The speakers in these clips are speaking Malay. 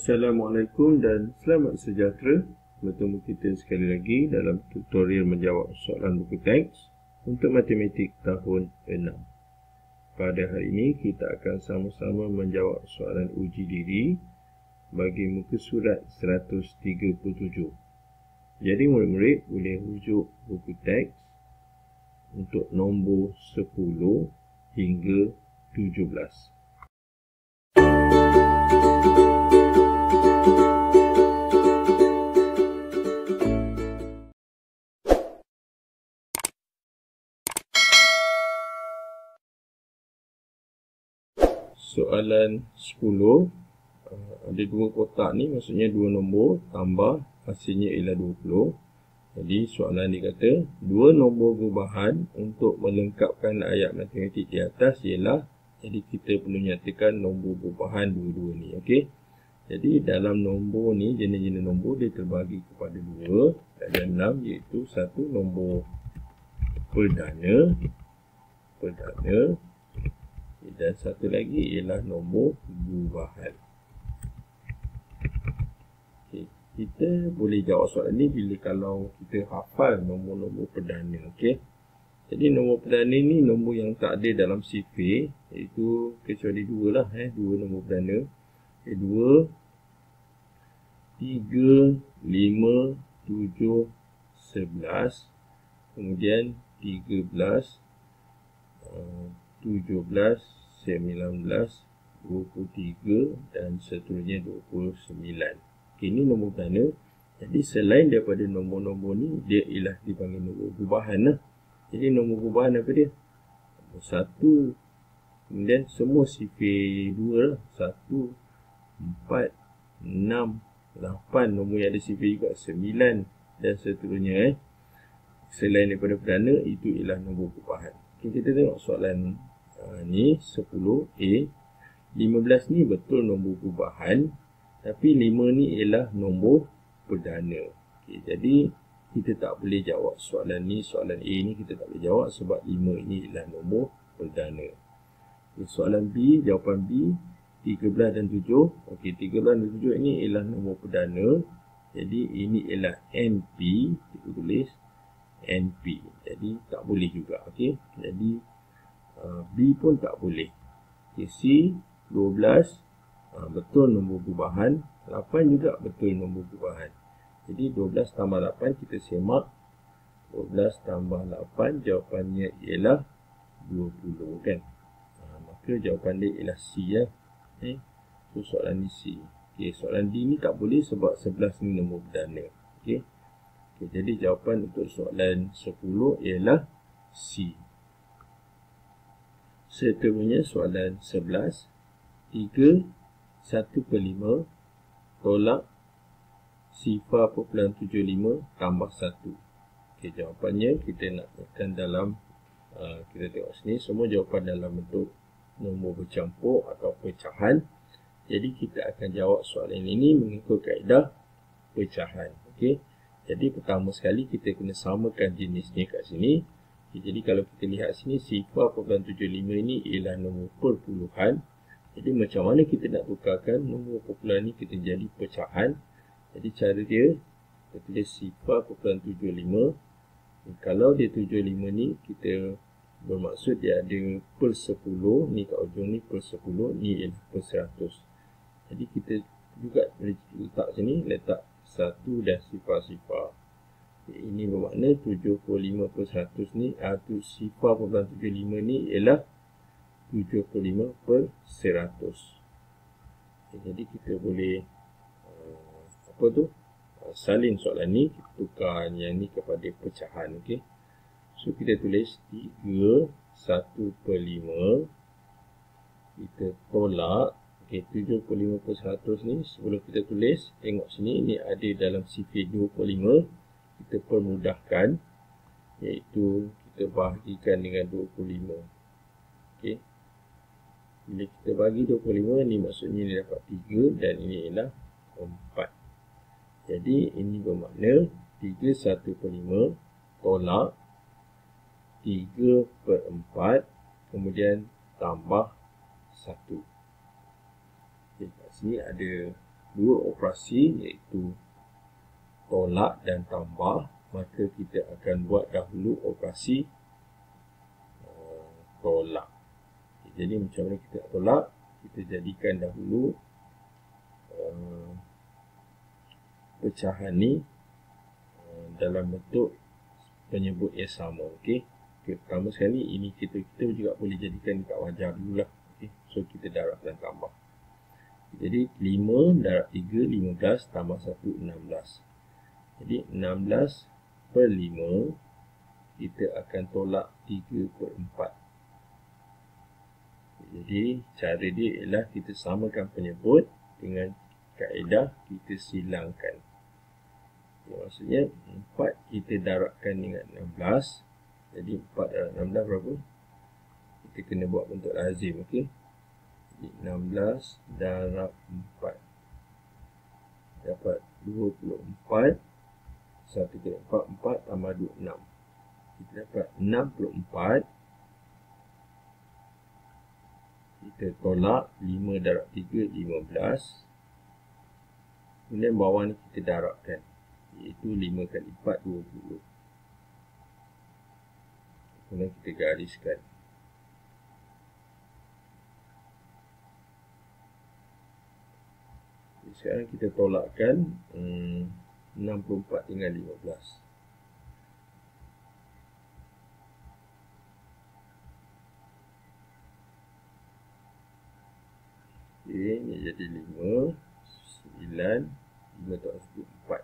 Assalamualaikum dan selamat sejahtera. Bertemu kita sekali lagi dalam tutorial menjawab soalan buku teks untuk matematik tahun 6. Pada hari ini kita akan sama-sama menjawab soalan uji diri bagi muka surat 137. Jadi murid-murid boleh rujuk buku teks untuk nombor 10 hingga 17. Soalan 10, ada dua kotak ni, maksudnya dua nombor tambah hasilnya ialah 20. Jadi soalan dia kata dua nombor gubahan untuk melengkapkan ayat matematik di atas ialah, jadi kita perlu nyatakan nombor gubahan dua-dua ni. Okey. Jadi dalam nombor ni, jenis-jenis nombor dia terbagi kepada dua, ada 6, iaitu satu nombor perdana dan satu lagi ialah nombor gubahan. Okay. Kita boleh jawab soalan ni bila kalau kita hafal nombor-nombor perdana. Okay. Jadi nombor perdana ni nombor yang tak ada dalam sifir, iaitu kecuali dua lah, dua nombor perdana. 2, 3, 5, 7, 11, kemudian 13, 17, 19, 23 dan seterusnya 29. Okay, ini nombor perdana. Jadi selain daripada nombor-nombor ni, dia ialah dipanggil nombor gubahan lah. Jadi nombor gubahan apa dia? Nombor 1, kemudian semua sifir 2 lah. 1, 4, 6, 8, nombor yang ada sifir juga 9 dan seterusnya. Selain daripada perdana, itu ialah nombor gubahan. Okay, kita tengok soalan ni 10A. 15 ni betul nombor gubahan, tapi 5 ni ialah nombor perdana. Okay, jadi kita tak boleh jawab soalan ni, soalan A ni kita tak boleh jawab sebab 5 ini ialah nombor perdana. Okay, soalan B, jawapan B 13 dan 7. Okey, 13 dan 7 ini ialah nombor perdana. Jadi ini ialah NP, kita tulis NP. Jadi tak boleh juga. Okey, jadi B pun tak boleh. Okay, C 12 betul nombor gubahan, 8 juga betul nombor gubahan. Jadi 12 tambah 8 kita semak, 12 tambah 8 jawapannya ialah 20 kan. Maka jawapan dia ialah C ya. Okay. So soalan ni C. Okay, soalan D ni tak boleh sebab 11 ni nombor perdana. Okay. Okay, jadi jawapan untuk soalan 10 ialah C. Seterusnya soalan 11. 3 1/5 tolak sifar 0.75 tambah 1. Okay, jawapannya kita nak tekan dalam, kita tengok sini, semua jawapan dalam bentuk nombor bercampur atau pecahan. Jadi kita akan jawab soalan ini mengikut kaedah pecahan. Okay. Jadi pertama sekali kita kena samakan jenisnya kat sini. Okay, jadi kalau kita lihat sini, sifar 0.75 ini ialah nombor perpuluhan. Jadi macam mana kita nak tukarkan nombor perpuluhan ini kita jadi pecahan? Jadi cara dia, kita tulis sifar 0.75. Kalau dia 75 ni, kita bermaksud dia ada per 10. Ni kat ujung ni per 10, ni ialah per 100. Jadi kita juga boleh letak sini, letak 1 dan sifar-sifar. Ini bermakna 75 per 100 ni, sifar 0.75 ni ialah 75 per 100. Jadi kita boleh salin soalan ni, kita tukar yang ni kepada pecahan. Okay. So kita tulis 3 1/5, kita tolak. Okay, 75 per 100 ni, sebelum kita tulis, tengok sini, ni ada dalam sifir 25. Kita permudahkan, iaitu kita bahagikan dengan 25. Okay. Bila kita bagi 25, ni maksudnya ni dapat 3 dan ini ialah 4. Jadi ini bermakna 3 1/5 tolak 3/4 kemudian tambah 1. Okay, kat sini ada dua operasi iaitu tolak dan tambah, maka kita akan buat dahulu operasi tolak. Jadi macam mana kita tolak? Kita jadikan dahulu pecahan ni dalam bentuk penyebut yang sama. Okey. Pertama sekali ini kita juga boleh jadikan dekat wajar dululah. Okey. So kita darab dan tambah. Jadi 5 darab 3 15 tambah 1 16. Jadi 16 per 5 kita akan tolak 3 per 4. Jadi cara dia ialah kita samakan penyebut dengan kaedah kita silangkan. Maksudnya 4 kita darabkan dengan 16. Jadi 4 darab 16 berapa? Kita kena buat bentuk lazim. Okey. Jadi 16 darab 4 dapat 24. 1 kali 4, 4 tambah 2, 6. Kita dapat 64. Kita tolak 5 darab 3, 15. Kemudian bawah ni kita darabkan, iaitu 5 kali 4, 20. Kemudian kita gariskan. Jadi sekarang kita tolakkan 64 dengan 15. Okay, ini jadi 5, 9, 5 tak 4.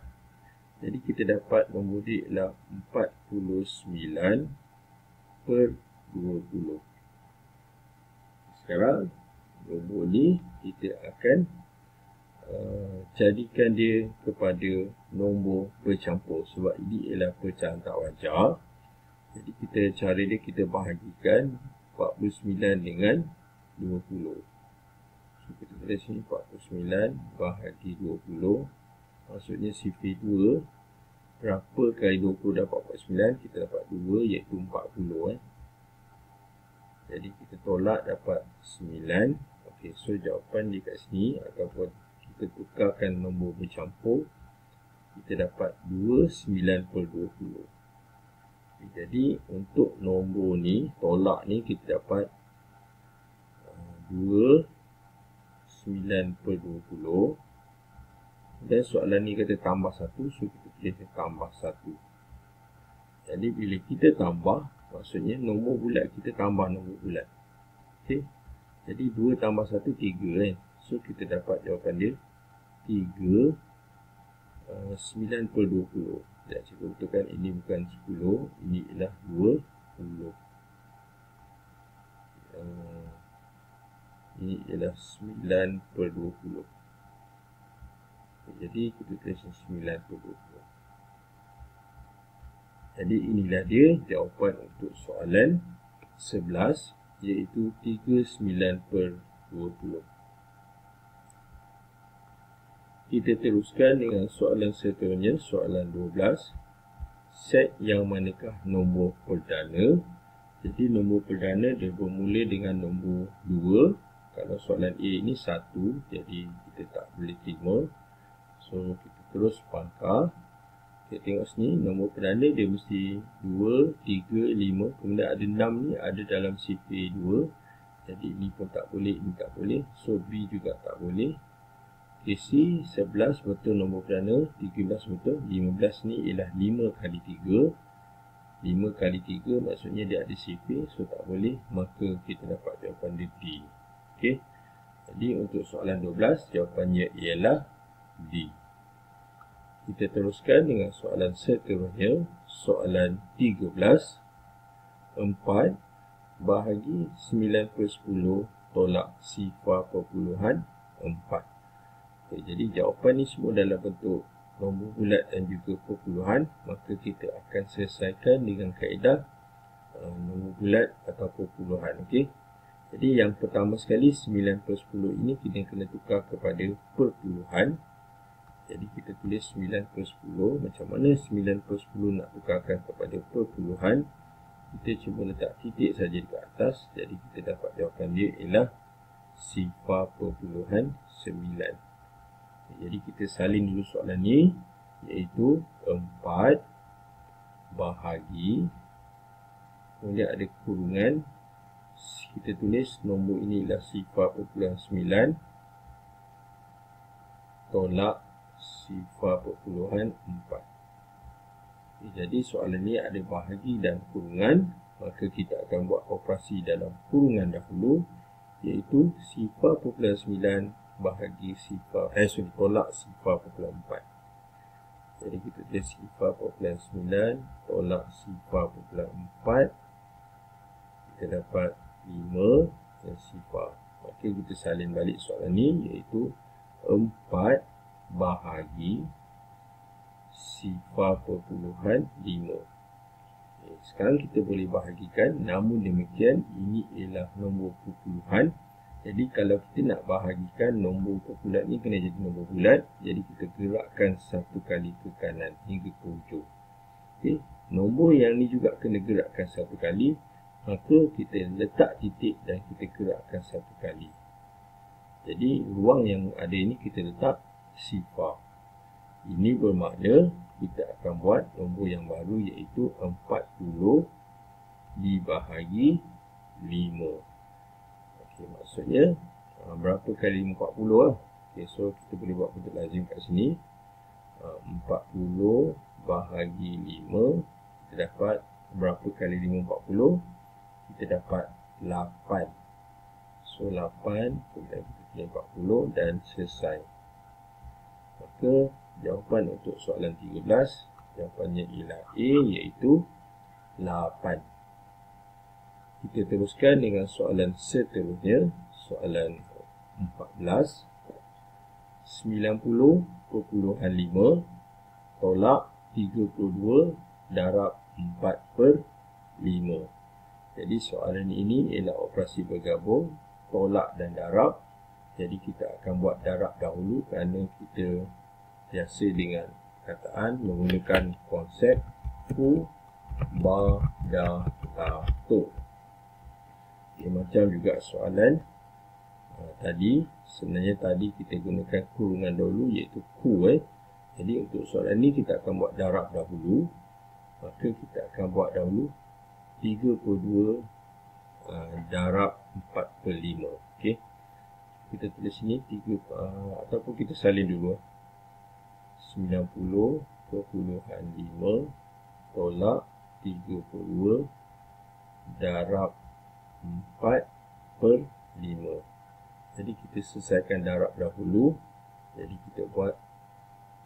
Jadi kita dapat nombor dia ialah 49 per 20. Sekarang nombor ni kita akan jadikan dia kepada nombor bercampur, sebab ini ialah pecahan tak wajar. Jadi cara dia kita bahagikan 49 dengan 20. So kita tulis sini 49 bahagi 20. Maksudnya sifar 2. Berapa kali 20 dapat 49? Kita dapat 2, iaitu 40. Jadi kita tolak dapat 9. Okey, so jawapan di kat sini, ataupun kita tukarkan nombor bercampur, kita dapat 29 per 20. Jadi untuk nombor ni, tolak ni, kita dapat 29 per 20. Dan soalan ni kata tambah 1, so kita tulis tambah 1. Jadi bila kita tambah, maksudnya nombor bulat kita tambah nombor bulat. Okay. Jadi 2 tambah 1, 3 kan. So kita dapat jawapan dia 3, 9 per 20. Sekejap cikgu betulkan, ini bukan 10, ini ialah 20. Ini ialah 9 per 20. Jadi kita tulis 9 per 20. Jadi inilah dia jawapan untuk soalan 11, iaitu 39 per 20. Kita teruskan dengan soalan seterusnya, soalan 12. Set yang manakah nombor perdana? Jadi nombor perdana dia bermula dengan nombor 2. Kalau soalan A ini 1, jadi kita tak boleh terima. So kita terus pangkal. Kita tengok sini, nombor perdana dia mesti 2, 3, 5. Kemudian ada 6 ni ada dalam sifar 2. Jadi ini pun tak boleh, ini tak boleh. So B juga tak boleh. C 11 betul nombor perdana, 13 betul, 15 ni ialah 5 kali 3. 5 kali 3 maksudnya dia ada sifar, so tak boleh, maka kita dapat jawapan dia D. Okey. Jadi untuk soalan 12 jawapannya ialah D. Kita teruskan dengan soalan seterusnya, soalan 13. 4 bahagi 9 per 10 tolak sifar perpuluhan 4. Okay, jadi jawapan ni semua dalam bentuk nombor bulat dan juga perpuluhan, maka kita akan selesaikan dengan kaedah nombor bulat atau perpuluhan. Okey. Jadi yang pertama sekali 9 per 10 ini kita kena tukar kepada perpuluhan. Jadi kita tulis 9 per 10. Macam mana 9 per 10 nak tukarkan kepada perpuluhan? Kita cuma letak titik saja dekat atas. Jadi kita dapat jawapan dia ialah sifar perpuluhan 9. Jadi kita salin dulu soalan ni, iaitu 4 bahagi, kemudian ada kurungan. Kita tulis nombor ini adalah 0.9 tolak 0.4. Jadi soalan ni ada bahagi dan kurungan, maka kita akan buat operasi dalam kurungan dahulu, iaitu 0.9 bahagi tolak 0.4. Jadi kita tulis 0.9 tolak 0.4, kita dapat 5 dan 0. Maka kita salin balik soalan ni, iaitu 4 bahagi 0.5. Sekarang kita boleh bahagikan, namun demikian ini ialah nombor perpuluhan. Jadi kalau kita nak bahagikan nombor perpuluhan ni kena jadi nombor bulat, jadi kita gerakkan satu kali ke kanan hingga ke hujung. Okey, nombor yang ni juga kena gerakkan satu kali, maka kita letak titik dan kita gerakkan satu kali. Jadi ruang yang ada ini kita letak 0. Ini bermakna kita akan buat nombor yang baru, iaitu 40 dibahagi 5. Okey, maksudnya berapa kali 40 lah. Okey, so kita boleh buat bentuk lazim kat sini. 40 bahagi 5, kita dapat berapa kali 5 40? Kita dapat 8. So 8, kemudian kita pilih 40 dan selesai. Maka jawapan untuk soalan 13, jawapannya ialah A, iaitu 8. Kita teruskan dengan soalan seterusnya, soalan 14. 90.5 tolak 32 darab 4/5. Jadi soalan ini ialah operasi bergabung, tolak dan darab. Jadi kita akan buat darab dahulu kerana kita biasa dengan perkataan menggunakan konsep Ku-Ba-Da-Ta-To. Okay, macam juga soalan tadi, sebenarnya tadi kita gunakan kurungan dahulu, iaitu Ku. Jadi untuk soalan ni kita akan buat darab dahulu. Maka kita akan buat dahulu 32 darab 4/5. Okey. Kita tulis sini 3 ataupun kita salin dulu. 90.5 tolak 32 darab 4/5. Jadi kita selesaikan darab dahulu. Jadi kita buat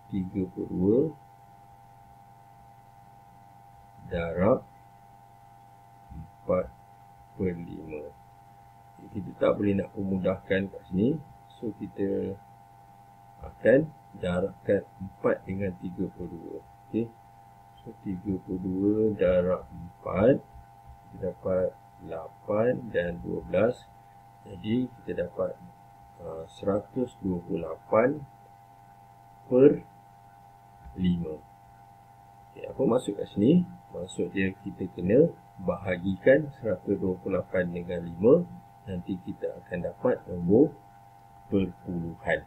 32 darab 4/5. Kita tak boleh nak memudahkan kat sini. So kita akan darabkan 4 dengan 32. Okey. So 32 darab 4, kita dapat 8 dan 12. Jadi kita dapat 128/5. Okay, apa maksud kat sini? Maksud dia kita kena bahagikan 128 dengan 5. Nanti kita akan dapat nombor perpuluhan.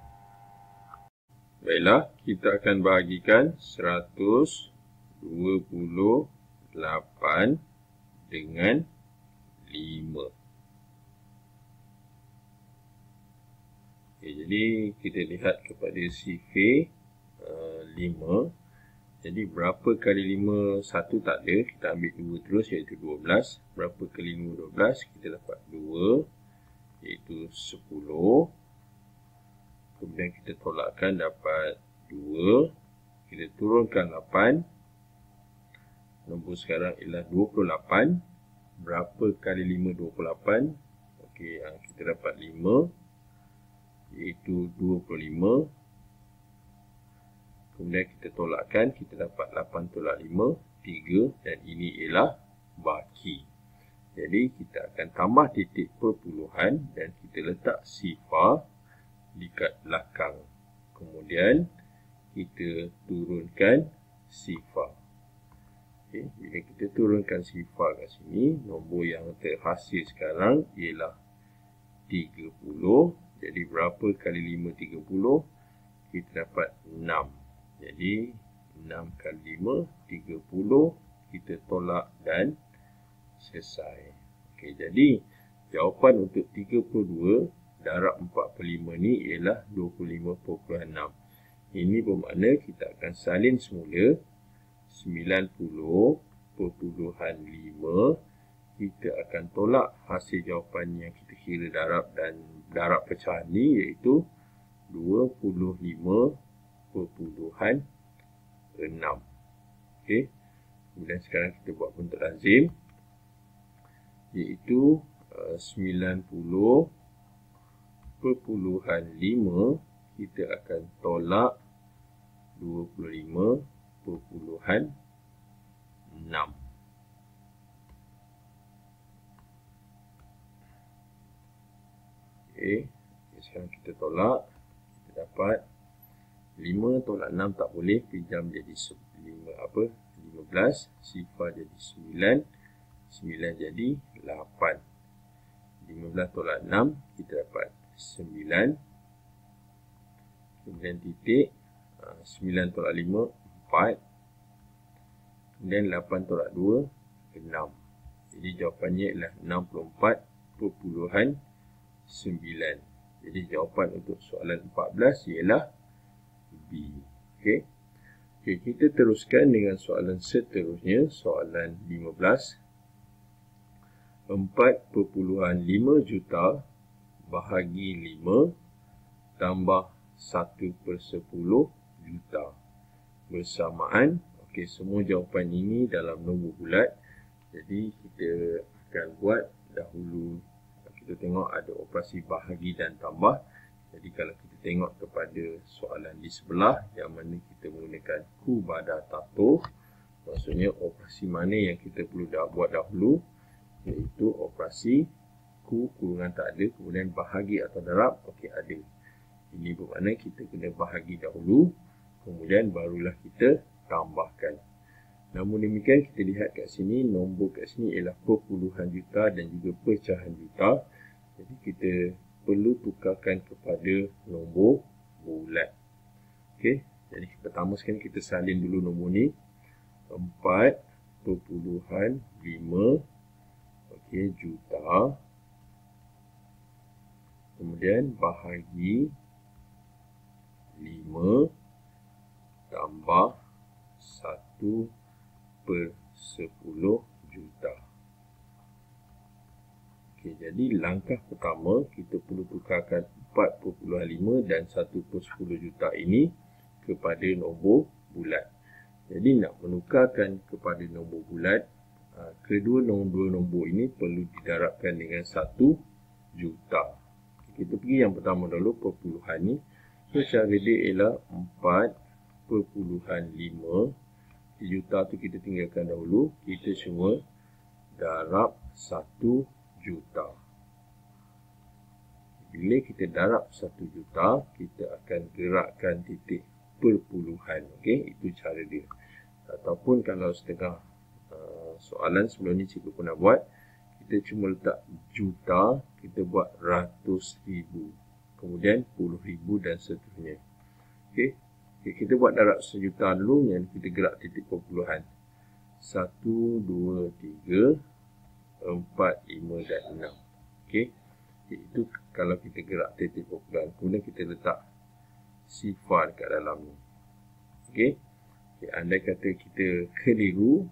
Baiklah, kita akan bahagikan 128 dengan 5. Okay, jadi kita lihat kepada sifir 5. Jadi berapa kali 5? 1 tak ada, kita ambil 2 terus, iaitu 12. Berapa kali 5? 12, kita dapat 2, iaitu 10. Kemudian kita tolakkan, dapat 2. Kita turunkan 8. Nombor sekarang ialah 28. Berapa kali 5? 28. Okey, kita dapat 5, iaitu 25. Kemudian kita tolakkan, kita dapat 8 tolak 5, 3, dan ini ialah baki. Jadi kita akan tambah titik perpuluhan dan kita letak sifar di kat belakang. Kemudian kita turunkan sifar. Okay. Bila kita turunkan sifar kat sini, nombor yang terhasil sekarang ialah 30. Jadi berapa kali 5? 30. kita dapat 6. Jadi 6 kali 5, 30. Kita tolak dan selesai. Okey, jadi jawapan untuk 32 darab 45 ni ialah 25.6. Ini bermakna kita akan salin semula 90.5. Kita akan tolak hasil jawapan yang kita kira darab dan darab pecahan ni, iaitu 25.6. Okey. Kemudian sekarang kita buat bentuk lazim, iaitu 90.5 kita akan tolak 25.6. Okey, sekarang kita tolak, kita dapat 5 tolak 6 tak boleh, pinjam jadi 15, sifar jadi 9, 9 jadi 8. 15 tolak 6 kita dapat 9. Kemudian titik, 9 tolak 5 4. Kemudian 8 tolak 2 6. Jadi jawapannya ialah 64.9. Jadi jawapan untuk soalan 14 ialah B. Okey. Okey, kita teruskan dengan soalan seterusnya, soalan 15. 4.5 juta bahagi 5 tambah 1/10 juta bersamaan. Okey, semua jawapan ini dalam nombor bulat. Jadi kita akan buat dahulu. Kita tengok ada operasi bahagi dan tambah. Jadi kalau kita tengok kepada soalan di sebelah yang mana kita menggunakan ku badar tatuh, maksudnya operasi mana yang kita perlu buat dahulu, iaitu operasi ku kurungan tak ada, kemudian bahagi atau darab. Okey, ada. Ini bermakna kita kena bahagi dahulu, kemudian barulah kita tambahkan. Namun demikian, kita lihat kat sini, nombor kat sini ialah perpuluhan juta dan juga pecahan juta. Jadi kita perlu tukarkan kepada nombor bulat. Okey, jadi pertama sekali kita salin dulu nombor ni. 4.5 okey, juta. Kemudian bahagi 5 tambah 1/10 juta. Okey, jadi langkah pertama kita perlu tukarkan 4.5 dan 1/10 juta ini kepada nombor bulat. Jadi nak menukarkan kepada nombor bulat, kedua nombor ini perlu didarabkan dengan 1 juta. Kita pergi yang pertama dulu, perpuluhan ni. So cara dia ialah 4.5. Juta tu kita tinggalkan dahulu. Kita cuma darab 1 juta. Bila kita darab 1 juta, kita akan gerakkan titik perpuluhan. Okey, itu cara dia. Ataupun kalau setengah soalan sebelum ni cikgu pernah buat, kita cuma letak juta, kita buat ratus ribu, kemudian puluh ribu dan seterusnya. Okey, kita buat darab 1 juta dulu, yang kita gerak titik perpuluhan. 1, 2, 3, 4, 5 dan 6. Okey, itu kalau kita gerak titik perpuluhan. Kemudian kita letak sifar dekat dalam ni. Okey, andai kata kita keliru,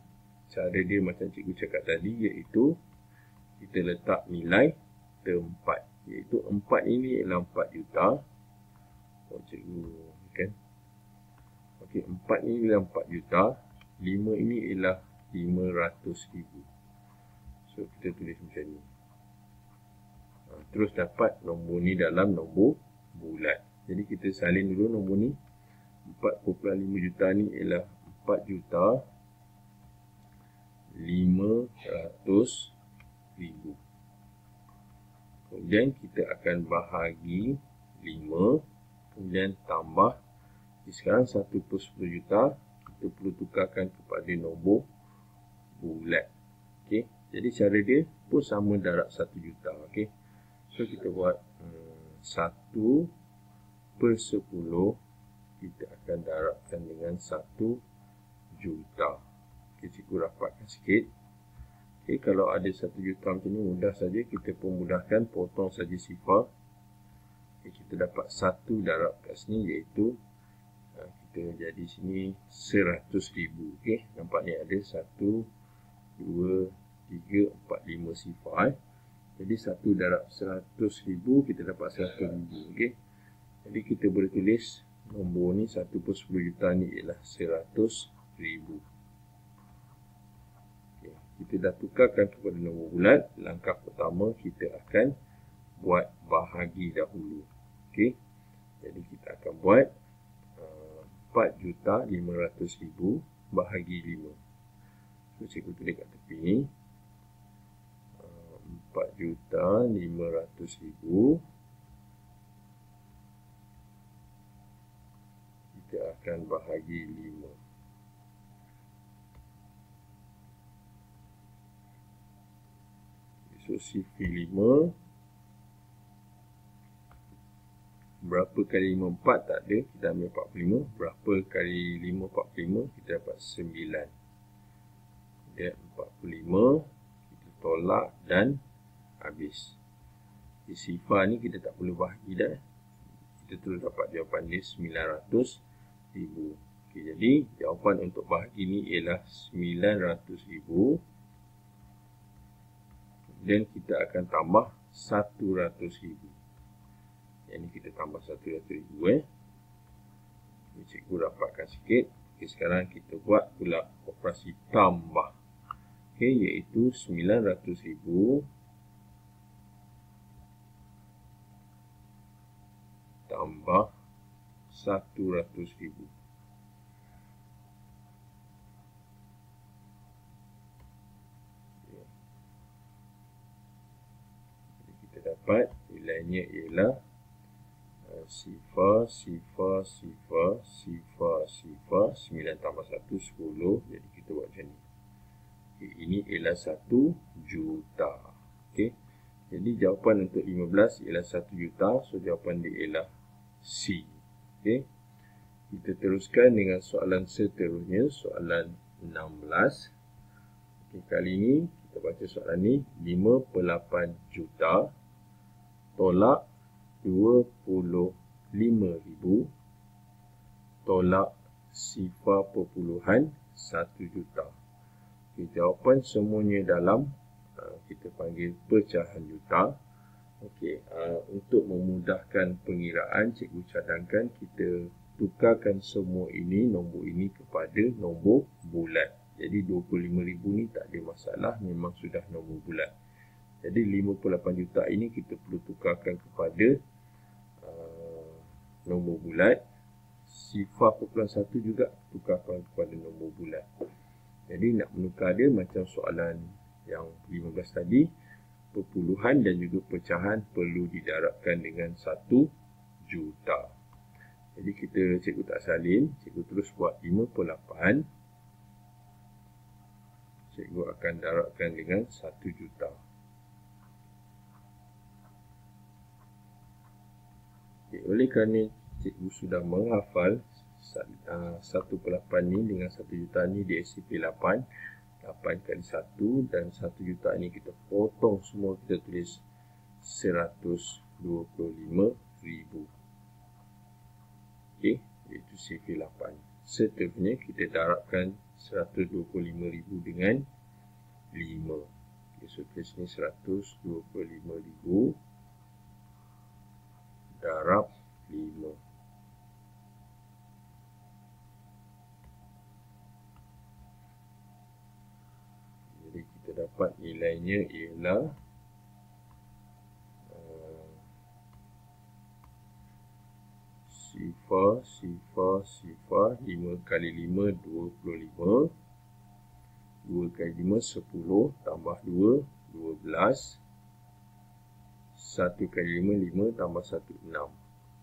cara dia macam cikgu cakap tadi, iaitu kita letak nilai tempat, iaitu 4 ini ialah 4 juta. Cikgu kan. Okey, 4 ini ialah 4 juta, 5 ini ialah 500 ribu. So kita tulis macam ni. Terus dapat nombor ni dalam nombor bulat. Jadi kita salin dulu nombor ni. 4.5 juta ni ialah 4 juta 500 ribu. Kemudian kita akan bahagi 5, kemudian tambah. Sekarang 1/10 juta kita perlu tukarkan kepada nombor bulat. Okey, jadi cara dia pun sama darab 1 juta. Okey, so kita buat 1/10 kita akan darabkan dengan 1 juta. Okay, cikgu rapatkan sikit. Okay, kalau ada 1 juta macam ni mudah saja, kita pemudahkan, potong saja sifar. Okay, kita dapat 1 darab kat sini, iaitu kita jadi sini 100,000. Okay, nampak ni ada 1, 2, 3, 4, 5 sifar. Jadi 1 darab 100,000 kita dapat 100,000. Okay, jadi kita boleh tulis nombor ni 1 per 10 juta ni ialah 100,000. Okay, kita dah tukarkan kepada nombor bulat. Langkah pertama kita akan buat bahagi dahulu. Okay, jadi kita akan buat 4,500,000 bahagi 5. So, cikgu tulis kat tepi ni 4,500,000 kita akan bahagi 5. So, sifar 5. Berapa kali 5, 4 tak ada, kita ambil 45. Berapa kali 5, 45, kita dapat 9. Dia 45, kita tolak dan habis. Di sifar ni kita tak perlu bahagi dah. Kita terus dapat jawapan dia 900,000. Okay, jadi jawapan untuk bahagi ni ialah 900,000. Dan kita akan tambah 100,000. Yang ni kita tambah 100,000. Cikgu rapatkan sikit. Okay, sekarang kita buat pula operasi tambah. Okay, iaitu 900,000 tambah 100,000. Jadi kita dapat nilainya ialah sifar 9 tambah 1, 10. Jadi kita buat macam ni. Okay, ini ialah 1 juta. Okay, jadi jawapan untuk 15 ialah 1 juta. So jawapan dia ialah C. Okay, kita teruskan dengan soalan seterusnya, soalan 16. Okay, kali ini kita baca soalan ni. 5/8 juta tolak 25,000 tolak 0.1 juta. Okay, jawapan semuanya dalam kita panggil pecahan juta. Okay, untuk memudahkan pengiraan, cikgu cadangkan kita tukarkan semua ini, nombor ini kepada nombor bulat. Jadi 25,000 ni tak ada masalah, memang sudah nombor bulat. Jadi 5/8 juta ini kita perlu tukarkan kepada nombor bulat. 0.1 juga tukarkan kepada nombor bulat. Jadi nak menukar dia macam soalan yang 15 tadi, perpuluhan dan juga pecahan perlu didarabkan dengan 1 juta. Jadi cikgu tak salin, cikgu terus buat 5/8. Cikgu akan darabkan dengan 1 juta. Okay, oleh kerana cikgu sudah menghafal 1/8 ni dengan 1 juta ni di SCP 8. 8 kali 1 dan 1 juta ni kita potong semua, kita tulis 125,000. Okey, iaitu SCP 8. Seterusnya kita darabkan 125,000 dengan 5. Okay, so tulis ni 125,000 darab 5. Jadi kita dapat nilainya ialah sifar 5 kali 5 25, 2 kali 5 10, tambah 2 12, 1 kali 5 5, tambah 1 6.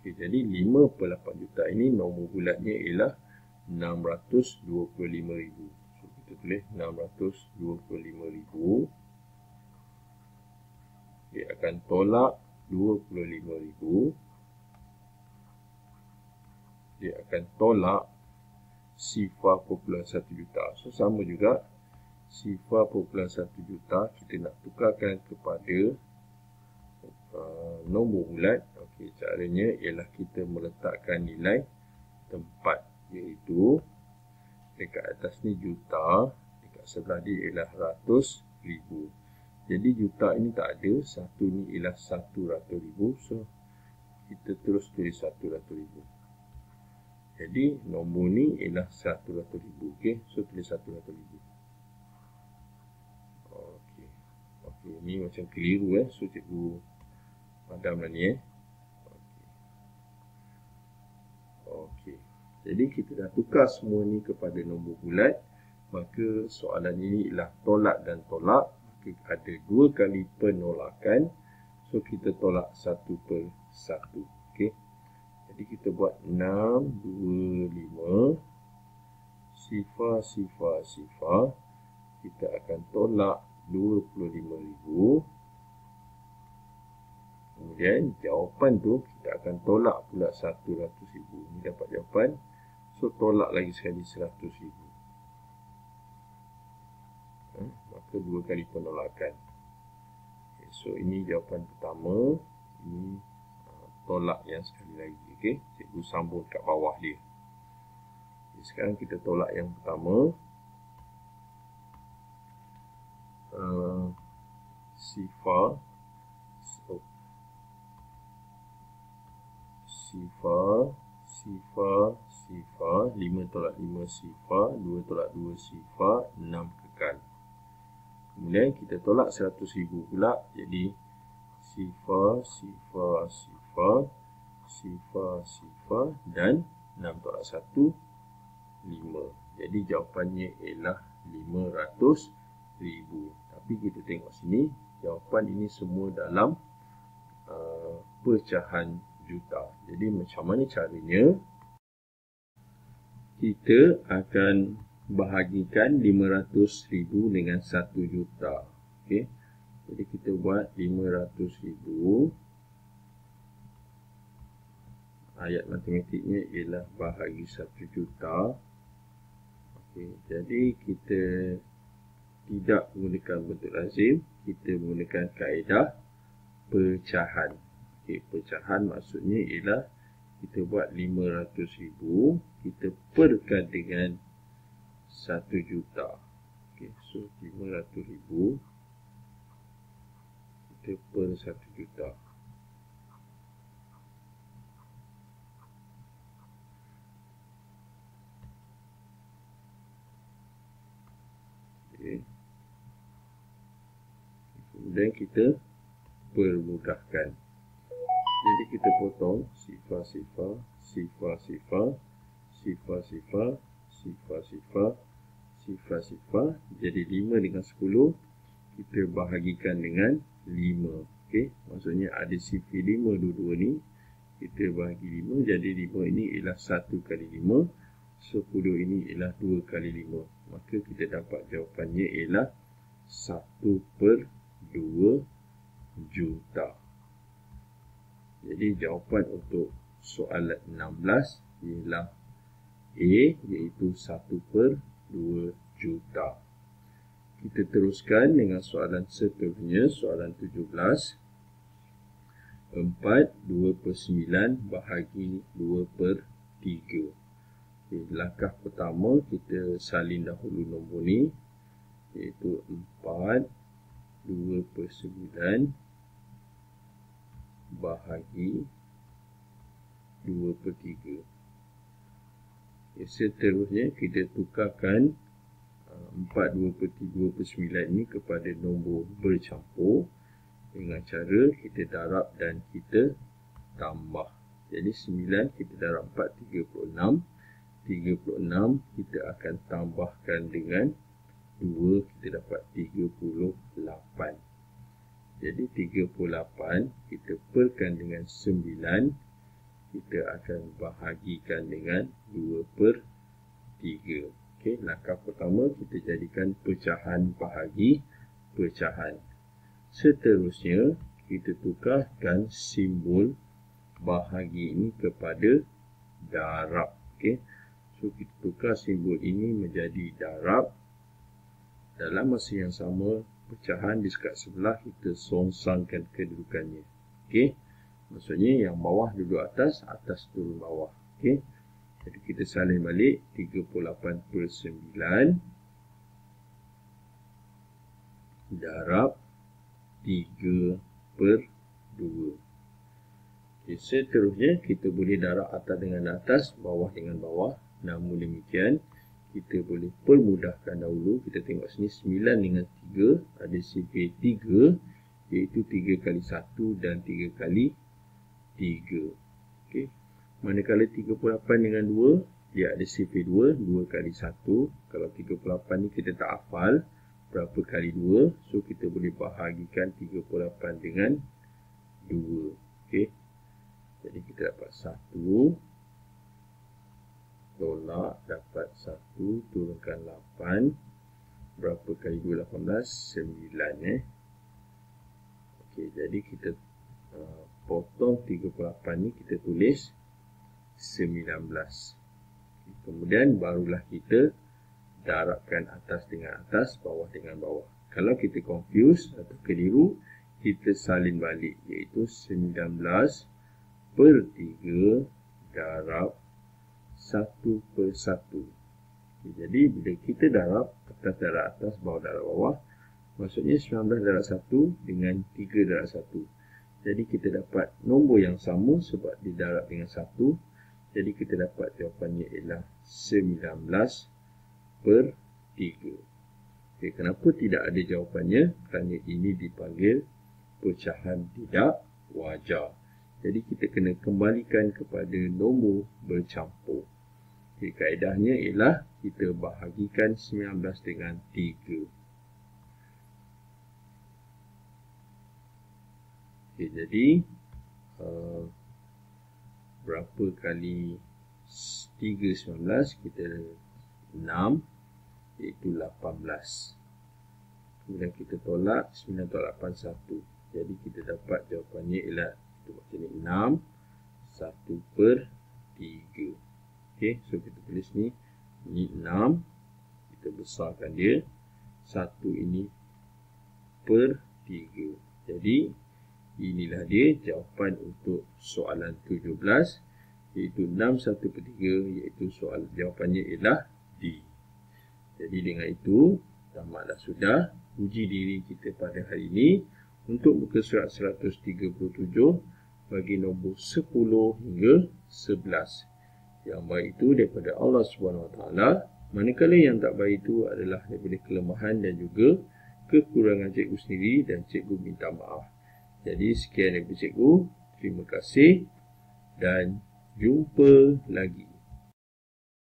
Okay, jadi 5/8 juta ini nombor bulatnya ialah 625,000. So kita tulis 625,000. Dia akan tolak 25,000. dia akan tolak sifar kumpulan 1 juta. So sama juga, sifar kumpulan 1 juta kita nak tukarkan kepada nombor bulat. Okey, caranya ialah kita meletakkan nilai tempat, iaitu dekat atas ni juta, dekat sebelah dia ialah ratus ribu. Jadi juta ini tak ada, satu ni ialah 100,000. So kita terus tulis 100,000. Jadi nombor ni ialah 100,000. Okey, so tulis 100,000. Okey. Okey, ni macam keliru so cikgu padamlah ni Okey. Jadi kita dah tukar semua ni kepada nombor bulat. Maka soalan ini ialah tolak dan tolak. Maka ada 2 kali penolakan. So kita tolak 1/1. Okey. Jadi kita buat 6, 2, 5. Sifar. Kita akan tolak 25,000. Kemudian jawapan tu kita akan tolak pula 100,000. Ini dapat jawapan. So tolak lagi sekali 100,000. Maka 2 kali penolakan. Okay, so ini jawapan pertama. Ini tolak yang sekali lagi. Okey, cikgu sambung kat bawah dia. Okay, sekarang kita tolak yang pertama. Sifar 5 tolak 5 sifar, 2 tolak 2 sifar, 6 kekal. Kemudian kita tolak 100,000 pula. Jadi sifar dan 6 tolak 1, 5. Jadi jawapannya ialah 500,000. Tapi kita tengok sini, jawapan ini semua dalam pecahan juta. Jadi macam mana caranya? Kita akan bahagikan 500,000 dengan 1 juta. Okey. Jadi kita buat 500,000. Ayat matematiknya ialah bahagi 1 juta. Okey, jadi kita tidak menggunakan bentuk lazim, kita menggunakan kaedah pecahan. Okey, pecahan maksudnya ialah kita buat 500,000, kita perkan dengan 1 juta. Okey, so 500,000 kita per 1 juta. Okey. Kemudian kita permudahkan. Jadi kita potong sifar. Jadi 5 dengan 10 kita bahagikan dengan 5. Okey, maksudnya ada sifar 5 dua-dua ni. Kita bahagi 5, jadi 5 ini ialah 1 kali 5. 10 ini ialah 2 kali 5. Maka kita dapat jawapannya ialah 1/2 juta. Jadi jawapan untuk soalan 16 ialah A, iaitu 1/2 juta. Kita teruskan dengan soalan seterusnya, soalan 17. 4, 2/9 bahagi 2/3. Okay, langkah pertama kita salin dahulu nombor ni, iaitu 4, 2/9 bahagi 2/3. Seterusnya kita tukarkan 4, 2/9 ini kepada nombor bercampur dengan cara kita darab dan kita tambah. Jadi 9 kita darab 4, 36. 36 kita akan tambahkan dengan 2, kita dapat 38. Jadi 38 kita perkan dengan 9, kita akan bahagikan dengan 2/3. Okey, langkah pertama kita jadikan pecahan bahagi pecahan. Seterusnya kita tukarkan simbol bahagi ini kepada darab. Okey. So kita tukar simbol ini menjadi darab. Dalam masa yang sama, pecahan di sekat sebelah kita songsangkan kedudukannya. Okey. Maksudnya yang bawah duduk atas, atas turun bawah. Okey. Jadi kita salin balik 38/9 darab 3/2. Okay, seterusnya kita boleh darab atas dengan atas, bawah dengan bawah. Namun demikian, kita boleh permudahkan dahulu. Kita tengok sini 9 dengan 3 ada sifir 3, iaitu 3 kali 1 dan 3 kali 3. Okay. Manakala 38 dengan 2, dia ada sifir 2, 2 kali 1. Kalau 38 ni kita tak hafal berapa kali 2, so kita boleh bahagikan 38 dengan 2. Okay. Jadi kita dapat 1, tolak, dapat 1, turunkan 8. Berapa kali 2, 18, 9. Okay, jadi kita potong 38 ni, kita tulis 19. Okay, kemudian barulah kita darabkan atas dengan atas, bawah dengan bawah. Kalau kita confuse atau keliru, kita salin balik, iaitu 19/3 darab 1/1. Okay, jadi bila kita darab atas darab atas, bawah darab bawah, maksudnya 19 darab 1 dengan 3 darab 1. Jadi kita dapat nombor yang sama sebab didarab dengan 1. Jadi kita dapat jawapannya ialah 19/3. Okay, kenapa tidak ada jawapannya? Kerana ini dipanggil pecahan tidak wajar. Jadi kita kena kembalikan kepada nombor bercampur. Okay, kaedahnya ialah kita bahagikan 19 dengan 3. Okay, jadi berapa kali 3 19? Kita 6, iaitu 18. Kemudian kita tolak 9 tolak 8 1. Jadi kita dapat jawapannya ialah macam ni, 6 1/3. Okey, so kita tulis ni 6, kita besarkan dia, 1 ini per 3. Jadi inilah dia jawapan untuk soalan 17, iaitu 6 1/3, iaitu jawapannya ialah D. Jadi dengan itu tamatlah sudah uji diri kita pada hari ini untuk muka surat 137 bagi nombor 10 hingga 11. Yang baik itu daripada Allah SWT, manakala yang tak baik itu adalah daripada kelemahan dan juga kekurangan cikgu sendiri, dan cikgu minta maaf. Jadi sekian daripada cikgu, terima kasih dan jumpa lagi.